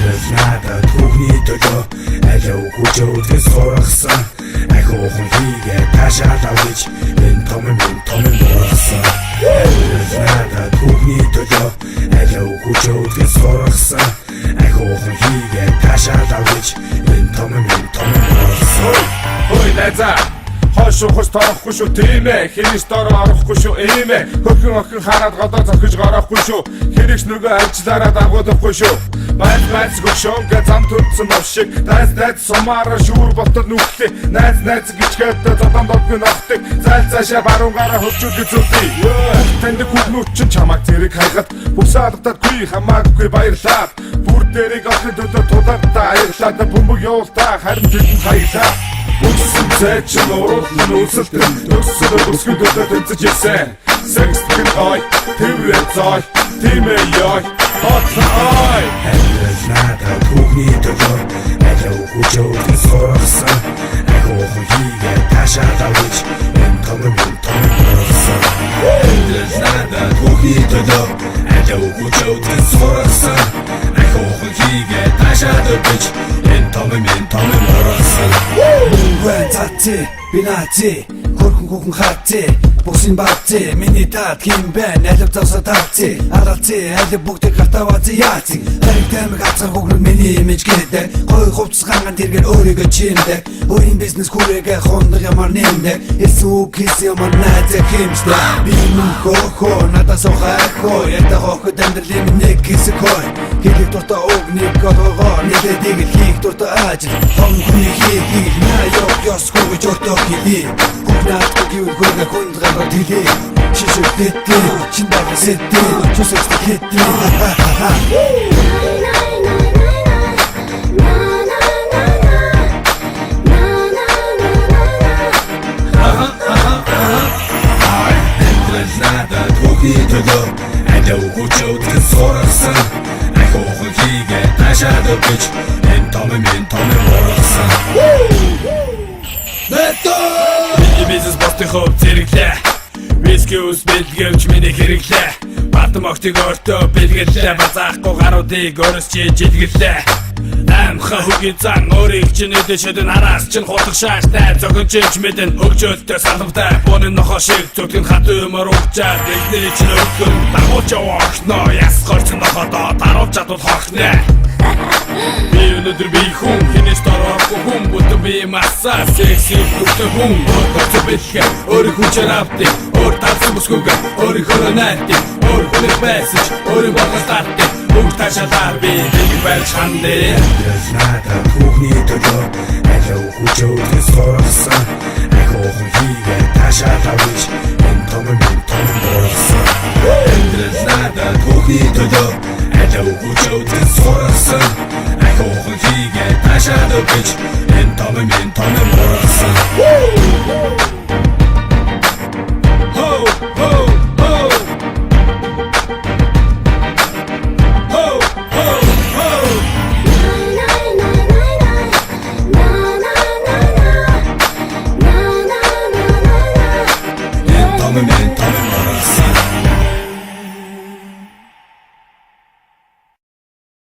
надад түүхний төлөө алив хүчөөдгөөс сургасан ахиухан хийгээ таашаал авч энэ том мурсан надад түүхний төлөө алив хүчөөдгөөс сургасан ахиухан хийгээ таашаал авч энэ том мурсан ой найзаа хошуухс торохгүй шүү тийм ээ хинээс дороо орохгүй шүү ийм ээ хөрхөн хараад годоо зохиж гарахгүй шүү хэрэгч нөгөө ажлаараа дагуулахгүй шүү майц гошонга зам төрсөн нов шиг найз сумаараа шүүр ботор нүхлээ найз гिचгээд зодон додгүй нохтыг цаашаа баруунгараа хөвчүүлж зүлээ танд хүүхнүүд ч чамаг зэрэг хайхад бүс алдагдаггүй хамаагүй баярлаа бүр дээрийг авахын төлөө тулаатаа аяглаад бөмбөг явуултаа харин тэнд хаяглаа Үгсэн цайчин уруулан үлсэлтэн Нүсэлэр өсгөн төлөө тэнцэж ирсэн Сэгстгэн ой, тэврээ цой, тимээ ёй Хотлон ой Алив надад түүхний төлөө алив хүчөөдгөөс сургасан ахиухан хийгээ таашаал авч энэ том мурсан Алив надад түүхний төлөө алив хүчөөдгөөс сургасан ахиухан хийгээ таашаал авч энэ том мурсан Цаци, бинаци, хөрхөн хаци, бүсийн баци, миний тат хин бэ, алив завса таци, аралци, алив бүгдийг хатавази яаци, хариг таймыг хацсан хөгрөг миний имиж гэдэг, гой хувцсгаан тэргээр өөрийгөө чимдэг, өөрийн бизнес хүрээгээ хондог ямар нэмдэг, эсүүг хийсэн ямар найзаа хэмждэг, би мөн хохо, надаас охоо, ята хоход амьдралын нэг хэсэг хой, хэлэх дуртай огныг готогоо, нэгэдэг хийх дуртай ажил, том хүний хийх Ёсгүй жортоо хийе Хүүхнаад гэвэл хөргө хүндгаар тэлээ Шишүрдэтэ чиндаа сэтэ Чусэстэй хэтэ Надад түүхний төлөө алив хүчөөдгөөс сургасан ахиухан хийгээ таашаал авч энэ том мурсан Миний бизнес бостын хөв зэрэглээ Виски ус бэлгэвч миний хэрэглээ Бартам огтыг өртөө бэлгэлээ Базаахгүй гаруудыг өрөсчиж илгэлээ Амха хөгийн цан өөрийг чинь эдэшэдэн араас чинь хутаг шааштай Зогон чиж мэдэн хөгжөөлтөө саламтай Бонын нохоо шиг зүтгэн хат өмөр угчаад Элнэрий чинь өргөн дагуулж яваахно Ясгорч нохоодоо даруулж чадвал хохнэ Би өнөдөр би хүн хинээс дороохгүй хүн Бүтэн би масаа секси бүхтэй хүн Өөртөө бэлгээ өөрийг хүчээр авдыг Өөр талсан бүсгүйгээ өөрийнхөө найдыг Өөр хүнийг байсан ч өөрийн болгоос тартыг Бүгд таашаалаар би нэг байж хандээ Надад түүхний төлөө алив хүчөөдгөөс сургасан ахиухан хийгээ таашаал авч энэ том мурсан Надад түүхний төлөө алив хүчөөдгөөс сургасан ахиухан хийгээ таашаал авч энэ том мурсан